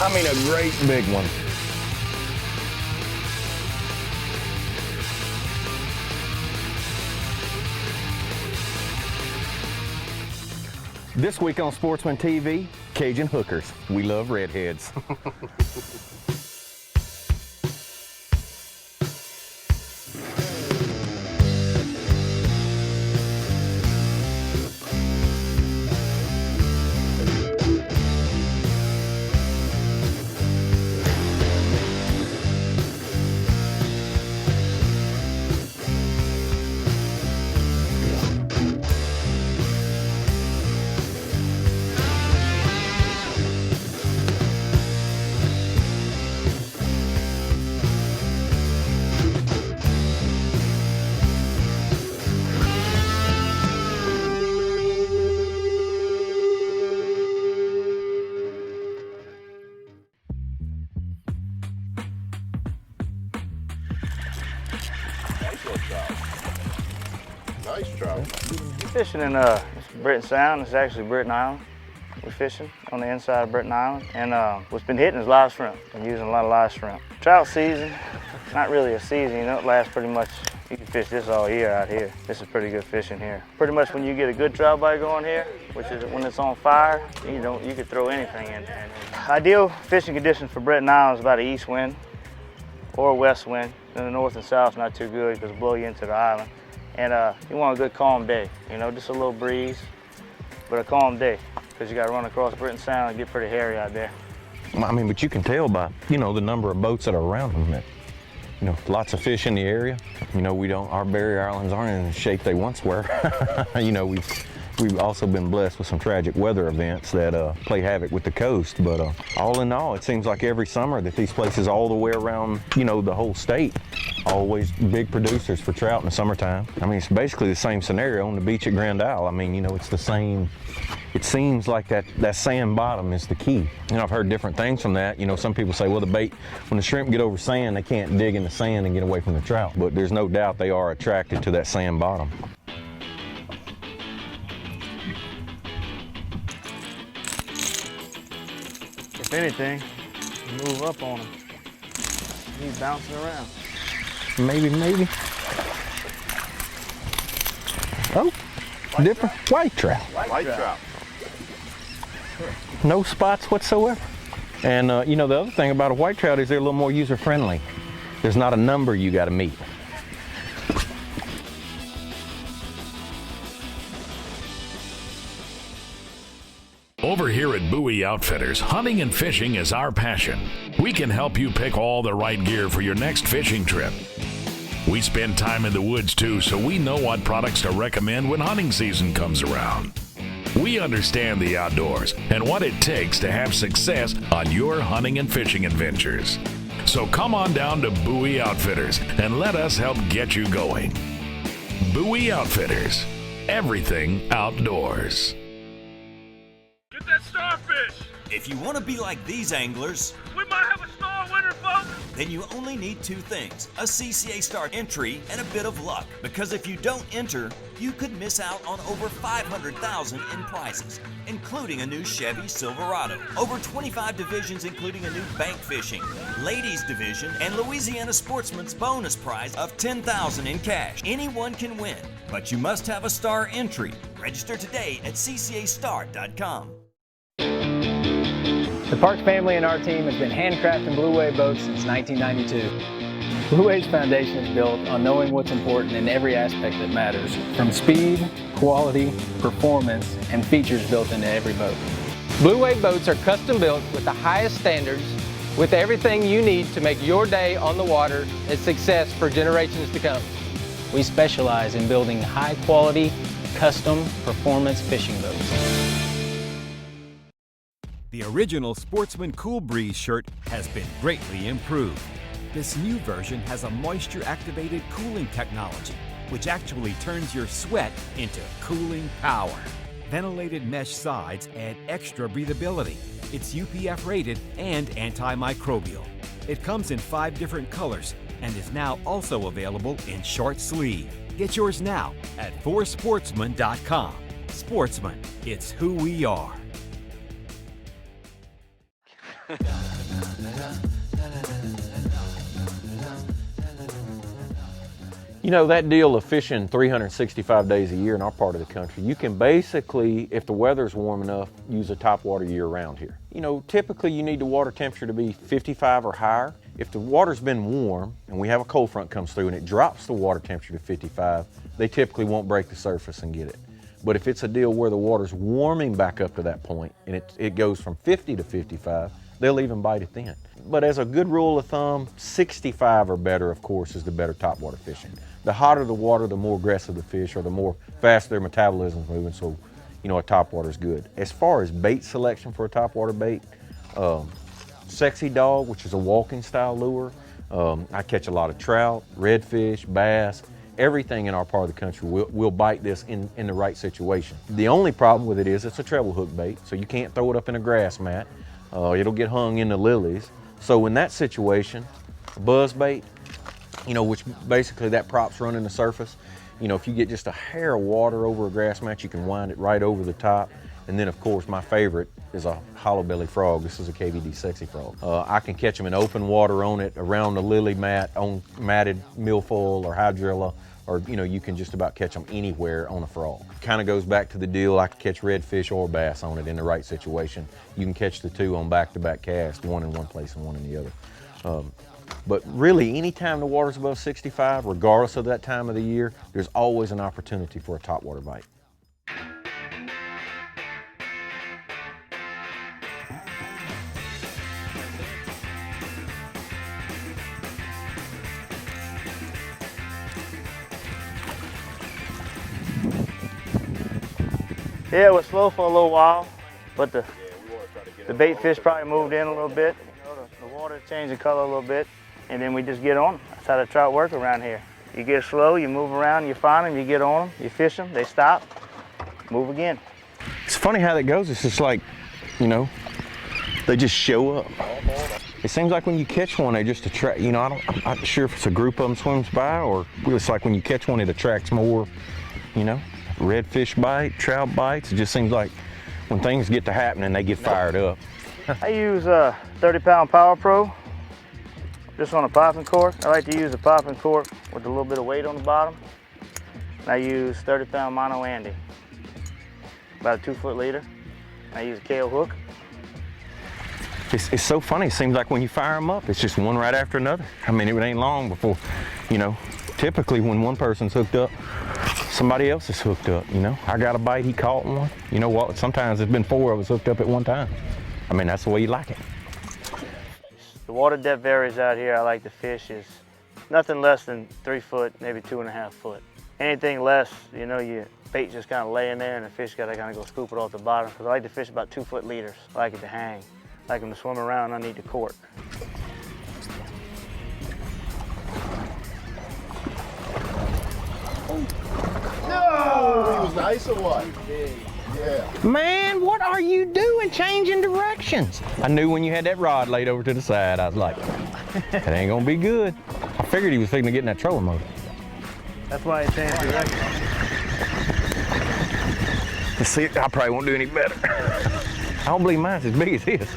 I mean, a great big one. This week on Sportsman TV, Cajun Hookers. We love redheads. Nice trout. Fishing in Britain Sound. It's actually Britain Island. We're fishing on the inside of Britain Island. And what's been hitting is live shrimp. Been using a lot of live shrimp. Trout season, not really a season, you know, it lasts pretty much, you can fish this all year out here. This is pretty good fishing here. Pretty much when you get a good trout bite going here, which is when it's on fire, you could throw anything in. Ideal fishing conditions for Britain Island is about an east wind or a west wind. In the north and south, not too good because it'll blow you into the island. And you want a good calm day, you know, just a little breeze, but a calm day, because you got to run across Britain Sound and get pretty hairy out there. I mean, but you can tell by, you know, the number of boats that are around them that, you know, lots of fish in the area. You know, our barrier islands aren't in the shape they once were. You know, we've also been blessed with some tragic weather events that play havoc with the coast. But all in all, it seems like every summer that these places all the way around, you know, the whole state, always big producers for trout in the summertime. I mean, it's basically the same scenario on the beach at Grand Isle. I mean, you know, it's the same. It seems like that sand bottom is the key. You know, I've heard different things from that. You know, some people say, well, the bait, when the shrimp get over sand, they can't dig in the sand and get away from the trout. But there's no doubt they are attracted to that sand bottom. If anything, move up on them. He's bouncing around. Maybe. Oh, different white trout. White trout. No spots whatsoever. And you know, the other thing about a white trout is they're a little more user-friendly. There's not a number you got to meet. Over here at BOWIE Outfitters, hunting and fishing is our passion. We can help you pick all the right gear for your next fishing trip. We spend time in the woods too, so we know what products to recommend when hunting season comes around. We understand the outdoors and what it takes to have success on your hunting and fishing adventures. So come on down to BOWIE Outfitters and let us help get you going. BOWIE Outfitters, everything outdoors. Get that starfish! If you want to be like these anglers, We might have a star winner, folks! then you only need two things, a CCA Star entry and a bit of luck. Because if you don't enter, you could miss out on over $500,000 in prizes, including a new Chevy Silverado, over 25 divisions including a new bank fishing, ladies division, and Louisiana Sportsman's bonus prize of $10,000 in cash. Anyone can win, but you must have a Star entry. Register today at ccastart.com. The Park family and our team has been handcrafting Blue Wave boats since 1992. Blue Wave's foundation is built on knowing what's important in every aspect that matters, from speed, quality, performance, and features built into every boat. Blue Wave boats are custom built with the highest standards, with everything you need to make your day on the water a success for generations to come. We specialize in building high-quality, custom performance fishing boats. The original Sportsman Cool Breeze shirt has been greatly improved. This new version has a moisture-activated cooling technology, which actually turns your sweat into cooling power. Ventilated mesh sides add extra breathability. It's UPF rated and antimicrobial. It comes in 5 different colors and is now also available in short sleeve. Get yours now at forsportsman.com. Sportsman, it's who we are. You know, that deal of fishing 365 days a year in our part of the country, you can basically, if the weather's warm enough, use a top water year round here. You know, typically you need the water temperature to be 55 or higher. If the water's been warm and we have a cold front comes through and it drops the water temperature to 55, they typically won't break the surface and get it. But if it's a deal where the water's warming back up to that point and it goes from 50 to 55, they'll even bite it then. But as a good rule of thumb, 65 or better, of course, is the better topwater fishing. The hotter the water, the more aggressive the fish, or the more fast their metabolism's moving, so, you know, a topwater's good. As far as bait selection for a topwater bait, Sexy Dog, which is a walking style lure, I catch a lot of trout, redfish, bass, everything in our part of the country will bite this in the right situation. The only problem with it is it's a treble hook bait, so you can't throw it up in a grass mat. It'll get hung in the lilies. So in that situation, buzz bait, you know, which basically that prop's running the surface. You know, if you get just a hair of water over a grass mat, you can wind it right over the top. And then, of course, my favorite is a hollow belly frog. This is a KVD Sexy Frog. I can catch them in open water on it, around the lily mat, on matted milfoil or hydrilla, or, you know, you can just about catch them anywhere on a frog. Kind of goes back to the deal, I can catch redfish or bass on it in the right situation. You can catch the two on back-to-back casts, one in one place and one in the other. But really, anytime the water's above 65, regardless of that time of the year, there's always an opportunity for a topwater bite. Yeah, it was slow for a little while, but the bait fish probably moved in a little bit. You know, the water changed the color a little bit, and then we just get on them. That's how the trout work around here. You get slow, you move around, you find them, you get on them, you fish them, they stop, move again. It's funny how that goes. It's just like, you know, they just show up. It seems like when you catch one, they just attract, you know, I'm not sure if it's a group of them swims by, or it's like when you catch one, it attracts more, you know. Redfish bite, trout bites, it just seems like when things get to happening, they get fired up. I use a 30-pound Power Pro, just on a popping cork. I like to use a popping cork with a little bit of weight on the bottom. And I use 30-pound Mono Andy, about a 2-foot leader. I use a Cajun hook. It's so funny, it seems like when you fire them up, it's just one right after another. I mean, it ain't long before, you know, typically when one person's hooked up, somebody else is hooked up, you know. I got a bite, he caught one. You know what, sometimes it's been 4 of us hooked up at one time. I mean, that's the way you like it. The water depth varies out here. I like to fish is nothing less than 3 foot, maybe 2.5 foot. Anything less, you know, your bait just kind of laying there and the fish got to kind of go scoop it off the bottom. Because I like to fish about 2-foot leaders. I like it to hang. I like them to swim around underneath the cork. No! He was nice or what? Yeah. Man, what are you doing changing directions? I knew when you had that rod laid over to the side, I was like, that ain't gonna be good. I figured he was fixing to get in that trolling motor. That's why I changed direction. Let's see, I probably won't do any better. I don't believe mine's as big as his.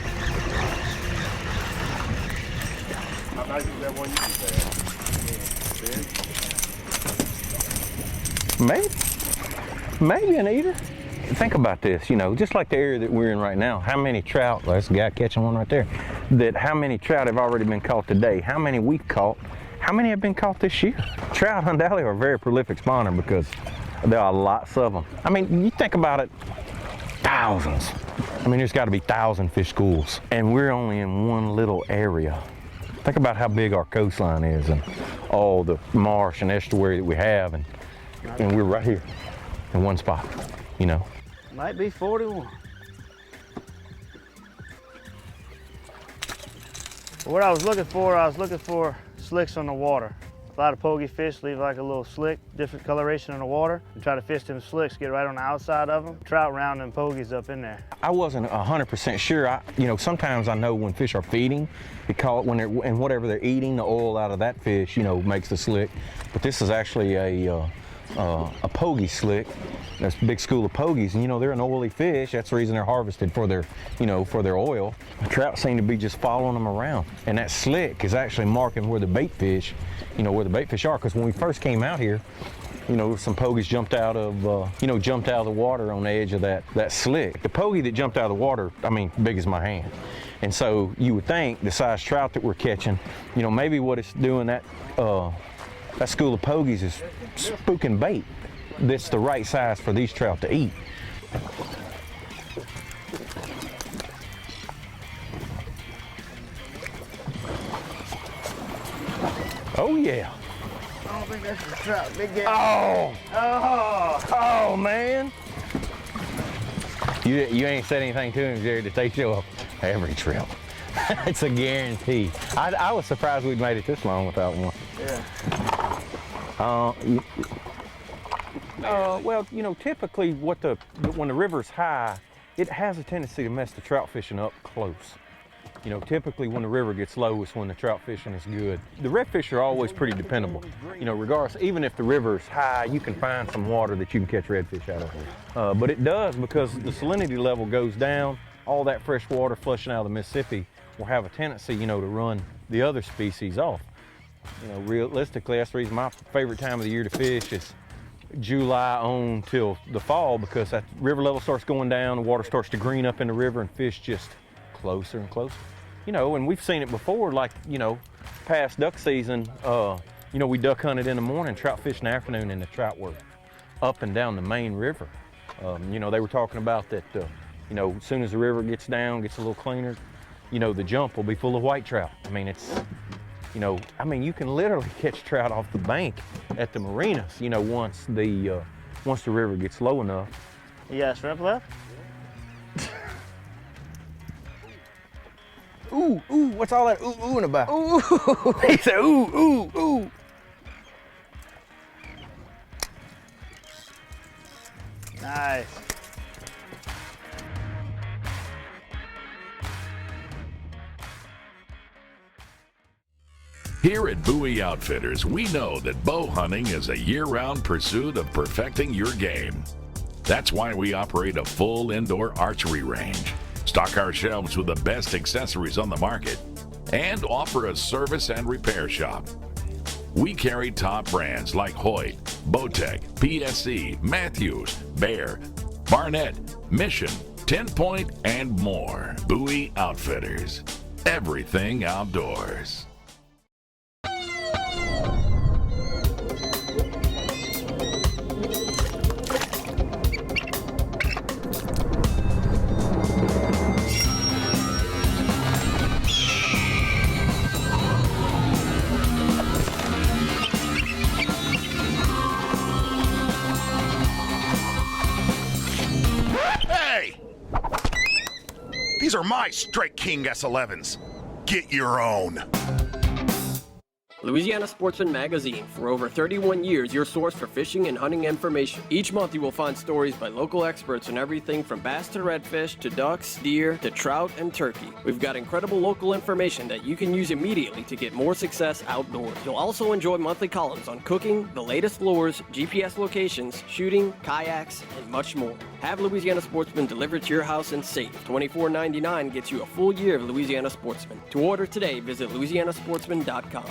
How nice is that one you said? Maybe an eater. Think about this, you know, just like the area that we're in right now, how many trout, there's a guy catching one right there, that how many trout have already been caught today, how many we've caught, how many have been caught this year? Trout undoubtedly are a very prolific spawner because there are lots of them. I mean, you think about it, thousands. I mean, there's got to be 1,000 fish schools, and we're only in one little area. Think about how big our coastline is and all the marsh and estuary that we have, and we're right here in one spot, you know. Might be 41. What I was looking for slicks on the water. A lot of pogie fish leave like a little slick, different coloration in the water, and try to fish them slicks, get right on the outside of them. Trout round them pogies up in there. I wasn't 100% sure. You know, sometimes I know when fish are feeding, because when they're, and whatever they're eating, the oil out of that fish, you know, makes the slick. But this is actually a a pogie slick. That's a big school of pogies, and you know, they're an oily fish. That's the reason they're harvested for their, you know, for their oil. The trout seem to be just following them around, and that slick is actually marking where the bait fish, you know, where the bait fish are. Because when we first came out here, you know, some pogies jumped out of, jumped out of the water on the edge of that slick. The pogie that jumped out of the water, I mean, big as my hand. And so you would think the size trout that we're catching, you know, maybe what it's doing, that school of pogies is spooking bait that's the right size for these trout to eat. Oh yeah. I don't think that's a trout. Big game. Oh man. You ain't said anything to him, Jared, that they show up every trip. It's a guarantee. I was surprised we'd made it this long without one. Yeah. Well, you know, typically when the river's high, it has a tendency to mess the trout fishing up close. You know, typically when the river gets low is when the trout fishing is good. The redfish are always pretty dependable. You know, regardless, even if the river's high, you can find some water that you can catch redfish out of. But it does, because the salinity level goes down, all that fresh water flushing out of the Mississippi will have a tendency, you know, to run the other species off. You know, realistically, that's the reason my favorite time of the year to fish is July on till the fall, because that river level starts going down, the water starts to green up in the river, and fish just closer and closer. You know, and we've seen it before, like, you know, past duck season, you know, we duck hunted in the morning, trout fish in the afternoon, and the trout were up and down the main river. You know, they were talking about that, you know, as soon as the river gets down, gets a little cleaner, you know, the jump will be full of white trout. I mean, it's, you know, I mean, you can literally catch trout off the bank at the marinas, you know, once the river gets low enough. You got shrimp left? Ooh, ooh, what's all that ooh-oohing about? Ooh, he said ooh, ooh, ooh. Nice. Here at BOWIE Outfitters, we know that bow hunting is a year-round pursuit of perfecting your game. That's why we operate a full indoor archery range, stock our shelves with the best accessories on the market, and offer a service and repair shop. We carry top brands like Hoyt, BOWTECH, PSC, Matthews, Bear, Barnett, Mission, 10 Point, and more. BOWIE Outfitters. Everything outdoors. These are my Strike King S11s. Get your own. Louisiana Sportsman Magazine. For over 31 years, your source for fishing and hunting information. Each month you will find stories by local experts on everything from bass to redfish to ducks, deer to trout and turkey. We've got incredible local information that you can use immediately to get more success outdoors. You'll also enjoy monthly columns on cooking, the latest lures, GPS locations, shooting, kayaks, and much more. Have Louisiana Sportsman delivered to your house and safe. $24.99 gets you a full year of Louisiana Sportsman. To order today, visit louisianasportsman.com.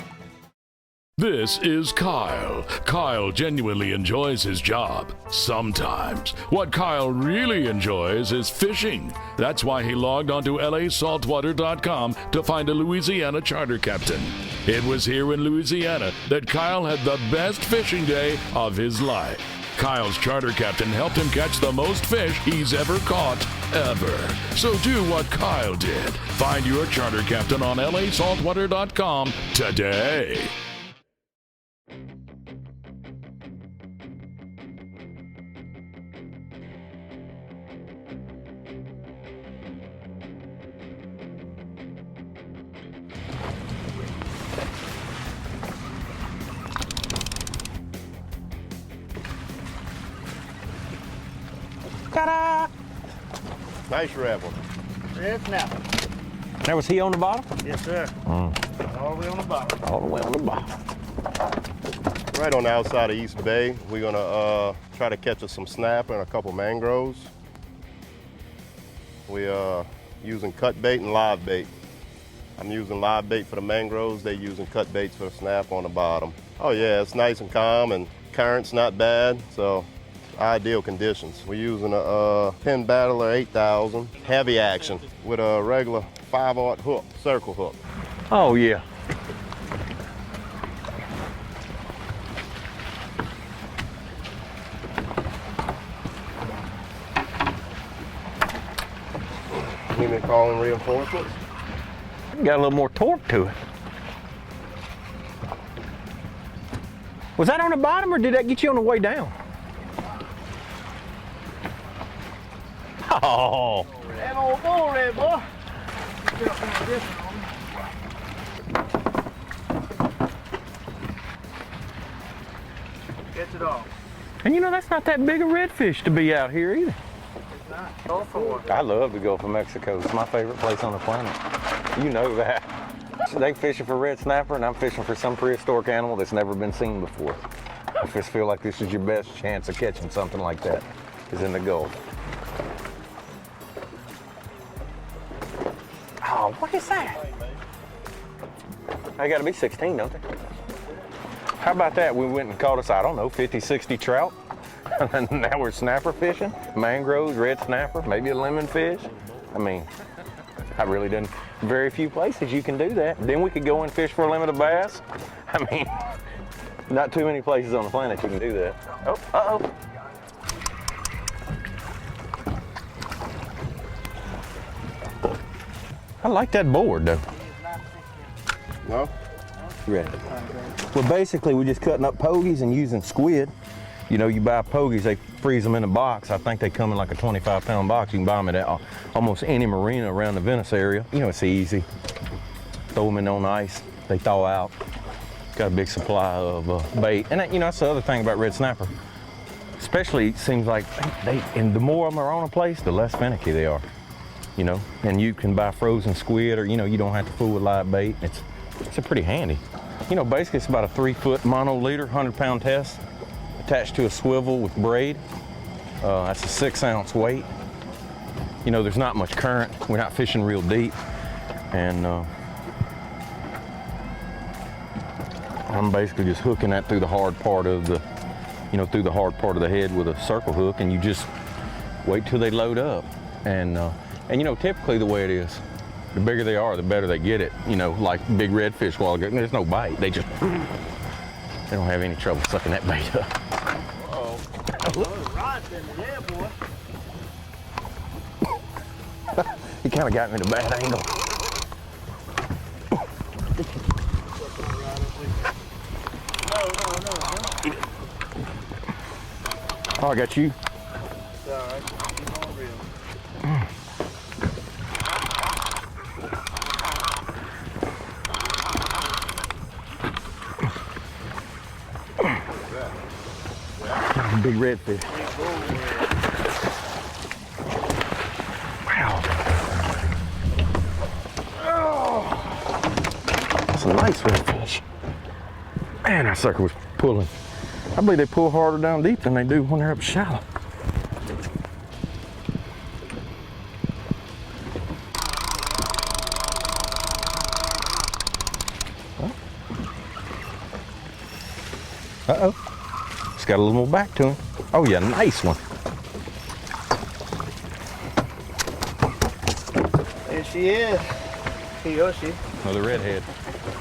This is Kyle. Kyle genuinely enjoys his job. Sometimes. What Kyle really enjoys is fishing. That's why he logged onto LAsaltwater.com to find a Louisiana charter captain. It was here in Louisiana that Kyle had the best fishing day of his life. Kyle's charter captain helped him catch the most fish he's ever caught, ever. So do what Kyle did. Find your charter captain on LAsaltwater.com today. Ta-da! Nice rebel. Red snapper. Now, was he on the bottom? Yes, sir. All the way on the bottom. All the way on the bottom. Right on the outside of East Bay, we're gonna try to catch us some snapper and a couple mangroves. We're using cut bait and live bait. I'm using live bait for the mangroves, they're using cut baits for the snap on the bottom. Oh yeah, it's nice and calm and current's not bad, so ideal conditions. We're using a Penn Battler 8000 heavy action with a regular 5/0 hook, circle hook. Oh yeah. Need me calling reinforcements? Got a little more torque to it. Was that on the bottom or did that get you on the way down? Oh. That old bull red, boy. Catch it off. And you know, that's not that big a redfish to be out here either. It's not. Go for it. I love the Gulf of Mexico. It's my favorite place on the planet. You know that. They fishing for red snapper and I'm fishing for some prehistoric animal that's never been seen before. I just feel like this is your best chance of catching something like that, is in the Gulf. Oh, what is that? They gotta be 16, don't they? How about that? We went and caught us, I don't know, 50, 60 trout. And now we're snapper fishing, mangroves, red snapper, maybe a lemon fish. I mean, I really didn't. Very few places you can do that. Then we could go and fish for a limit of bass. I mean, not too many places on the planet you can do that. Oh, uh-oh. I like that board though. No? Ready. Well, basically we're just cutting up pogies and using squid. You know, you buy pogies, they freeze them in a box. I think they come in like a 25-pound box. You can buy them at almost any marina around the Venice area. You know, it's easy. Throw them in on ice, they thaw out. Got a big supply of bait. And you know, that's the other thing about red snapper. Especially, it seems like and the more of them are on a place, the less finicky they are. You know, and you can buy frozen squid, or you know, you don't have to fool with live bait. It's pretty handy. You know, basically it's about a 3-foot mono-leader, 100-pound test, attached to a swivel with braid. That's a 6-ounce weight. You know, there's not much current. We're not fishing real deep. And I'm basically just hooking that through the hard part of the, you know, through the hard part of the head with a circle hook, and you just wait till they load up. And you know, typically the way it is, the bigger they are, the better they get it. You know, like big redfish a while ago, there's no bite. They just, they don't have any trouble sucking that bait up. Uh-oh. Rod's in there, boy. He kind of got me in a bad angle. Oh, I got you. It's all right. Keep on real. Big redfish. Wow. That's a nice redfish. Man, that sucker was pulling. I believe they pull harder down deep than they do when they're up shallow. Uh-oh. It's got a little more back to him. Oh yeah, nice one. There she is. He or she. Another redhead.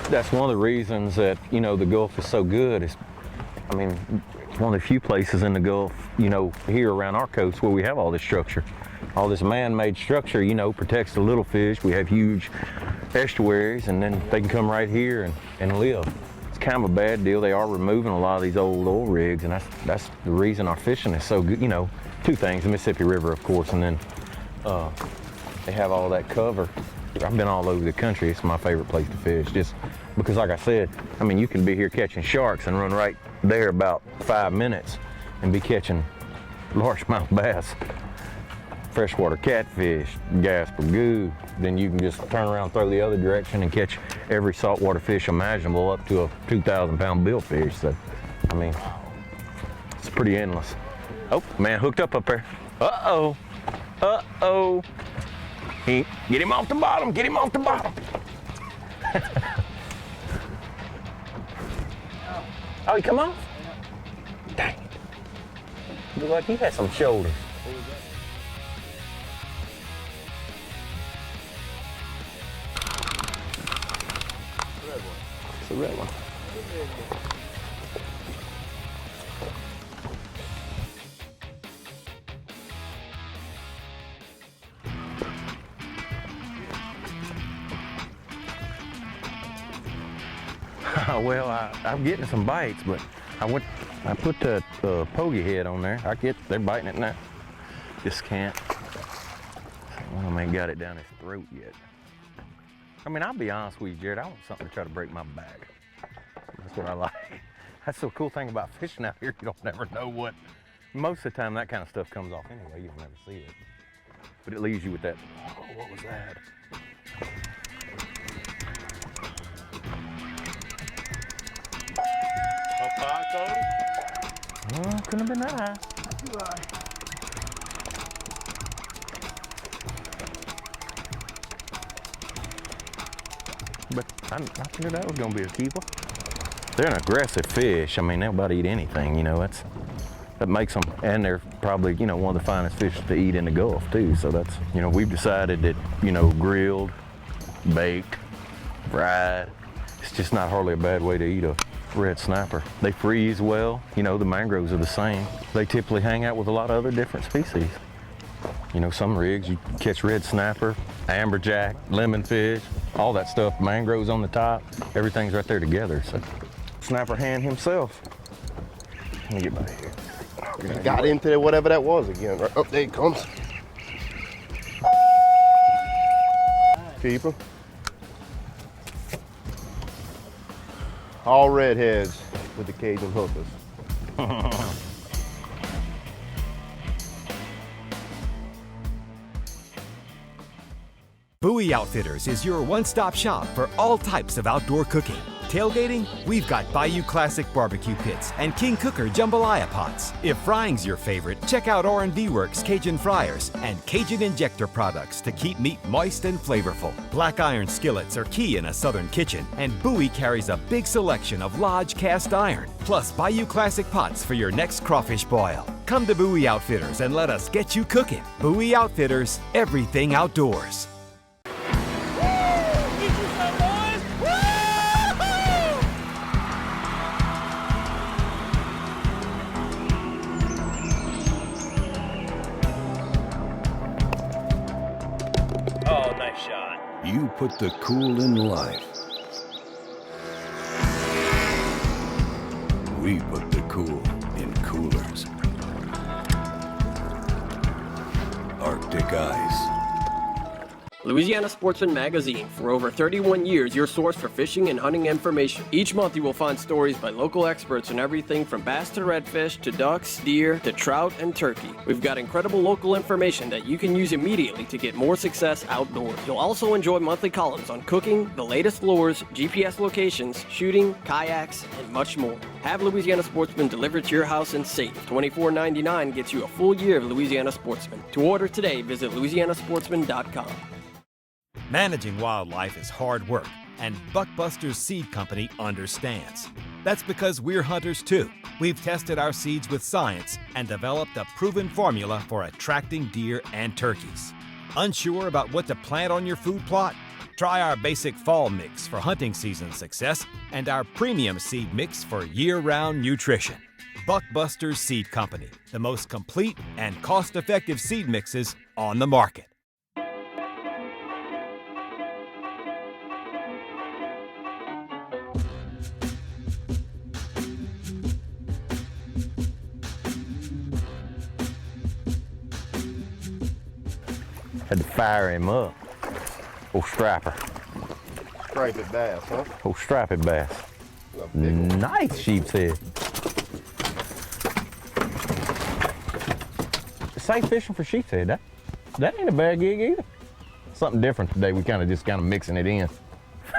That's one of the reasons that, you know, the Gulf is so good. Is, I mean, it's one of the few places in the Gulf, you know, here around our coast where we have all this structure. All this man-made structure, you know, protects the little fish. We have huge estuaries, and then they can come right here and live. It's kind of a bad deal. They are removing a lot of these old oil rigs, and that's the reason our fishing is so good. You know, two things: the Mississippi River, of course, and then they have all that cover. I've been all over the country. It's my favorite place to fish, just because, like I said, I mean, you can be here catching sharks and run right there about 5 minutes and be largemouth bass, freshwater catfish, gasper goo. Then you can just turn around, throw the other direction, and catch every saltwater fish imaginable, up to a 2,000-pound billfish. So, I mean, it's pretty endless. Oh, man, hooked up there. Uh-oh, uh-oh. Get him off the bottom, get him off the bottom. Oh, he come off? Dang it. Look like he had some shoulders. It's a red one. Well, I'm getting some bites, but I put the pogey head on there. They're biting it now. Just can't. One of them ain't got it down his throat yet. I mean, I'll be honest with you, Jared, I want something to try to break my back. That's what I like. That's the cool thing about fishing out here. You don't never know what. Most of the time, that kind of stuff comes off anyway. You don't never see it. But it leaves you with that, oh, what was that? Oh, couldn't have been that high. Too high. But I knew that was going to be a keeper. They're an aggressive fish. I mean, they'll about eat anything, you know. That makes them, and they're probably, you know, one of the finest fish to eat in the Gulf too. So that's, you know, we've decided that, you know, grilled, baked, fried, it's just not hardly a bad way to eat a red snapper. They freeze well. You know, the mangroves are the same. They typically hang out with a lot of other different species. You know, some rigs, you catch red snapper, amberjack, lemonfish, all that stuff, mangroves on the top, everything's right there together. So, snapper hand himself. Let me get back here. Got into whatever that was again. Right? Oh, there he comes. Keeper. All redheads with the Cajun Hookers. BOWIE Outfitters is your one-stop shop for all types of outdoor cooking. Tailgating? We've got Bayou Classic barbecue pits and King Cooker jambalaya pots. If frying's your favorite, check out R&V Works Cajun fryers and Cajun injector products to keep meat moist and flavorful. Black iron skillets are key in a southern kitchen, and BOWIE carries a big selection of Lodge cast iron, plus Bayou Classic pots for your next crawfish boil. Come to BOWIE Outfitters and let us get you cooking. BOWIE Outfitters, everything outdoors. You put the cool in life. We put the cool in coolers. Arctic ice. Louisiana Sportsman Magazine. For over 31 years, your source for fishing and hunting information. Each month you will find stories by local experts on everything from bass to redfish to ducks, deer to trout and turkey. We've got incredible local information that you can use immediately to get more success outdoors. You'll also enjoy monthly columns on cooking, the latest lures, GPS locations, shooting, kayaks, and much more. Have Louisiana Sportsman delivered to your house and safe. $24.99 gets you a full year of Louisiana Sportsman. To order today, visit louisianasportsman.com. Managing wildlife is hard work, and Buckbuster's Seed Company understands. That's because we're hunters too. We've tested our seeds with science and developed a proven formula for attracting deer and turkeys. Unsure about what to plant on your food plot? Try our basic fall mix for hunting season success and our premium seed mix for year-round nutrition. Buckbuster's Seed Company, the most complete and cost-effective seed mixes on the market. Had to fire him up. Old strapper. Striped bass, huh? Old striped bass. Nice sheep's head. Safe fishing for sheep's head. That ain't a bad gig either. Something different today. We just mixing it in.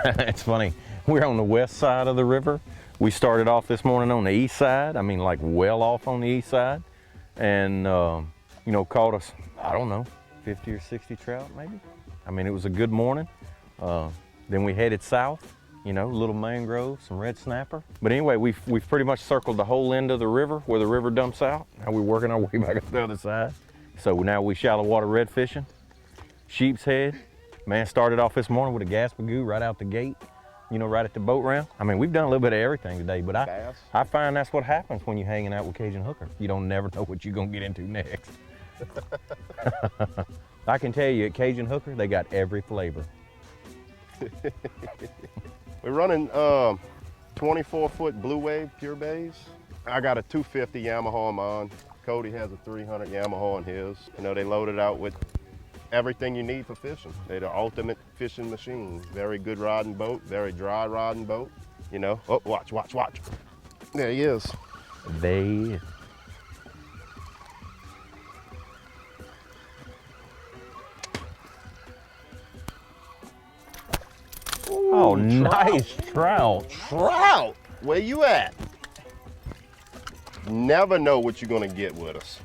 It's funny. We're on the west side of the river. We started off this morning on the east side. I mean, like well off on the east side. And, you know, caught us, I don't know, 50 or 60 trout maybe. I mean, it was a good morning. Then we headed south, you know, little mangrove, some red snapper. But anyway, we've pretty much circled the whole end of the river where the river dumps out. Now we're working our way back up the other side. So now we shallow water red fishing, sheep's head. Man, started off this morning with a gaspagoo right out the gate, you know, right at the boat ramp. I mean, we've done a little bit of everything today, but I find that's what happens when you're hanging out with Cajun Hookers. You don't never know what you're gonna get into next. I can tell you at Cajun Hooker, they got every flavor. We're running 24-foot Blue Wave pure bays. I got a 250 Yamaha on mine. Cody has a 300 Yamaha on his. You know, they loaded out with everything you need for fishing. They're the ultimate fishing machine. Very good riding boat, very dry riding boat. You know, oh, watch, watch, watch. There he is. They. Ooh, oh, nice trout. Trout, where you at? Never know what you're gonna get with us.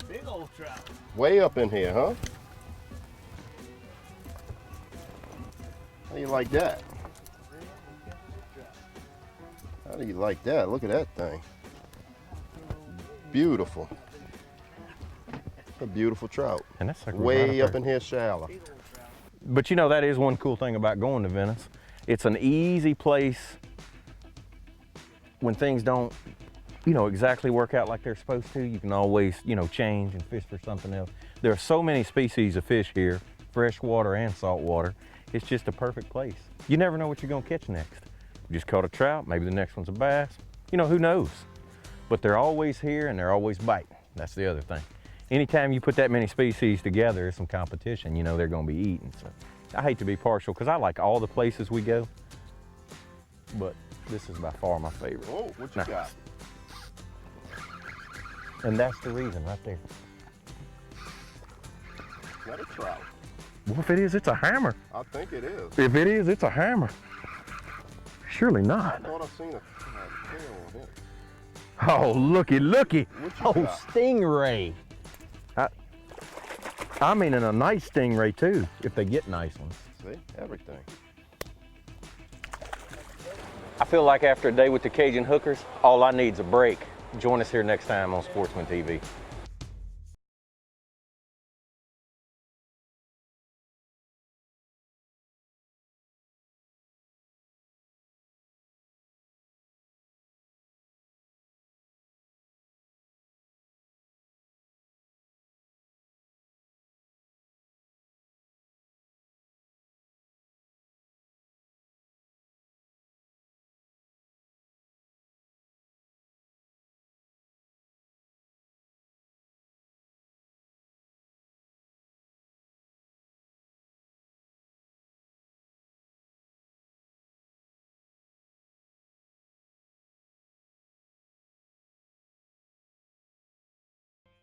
Big old trout. Way up in here, huh? How do you like that? How do you like that? Look at that thing. Beautiful. A beautiful trout. And that's like way up in here shallow. But you know, that is one cool thing about going to Venice. It's an easy place when things don't, you know, exactly work out like they're supposed to. You can always, you know, change and fish for something else. There are so many species of fish here, freshwater and saltwater. It's just a perfect place. You never know what you're gonna catch next. You just caught a trout, maybe the next one's a bass. You know, who knows? But they're always here and they're always biting. That's the other thing. Anytime you put that many species together, there's some competition, you know they're gonna be eaten. So I hate to be partial, because I like all the places we go, but this is by far my favorite. Oh, what you got? And that's the reason right there. Is that a trout? Well, if it is, it's a hammer. I think it is. If it is, it's a hammer. Surely I not. thought I seen a tail on it. Oh, looky, looky. What you Oh, got? stingray. I mean, and a nice stingray too, if they get nice ones. See, everything. I feel like after a day with the Cajun Hookers, all I need is a break. Join us here next time on Sportsman TV.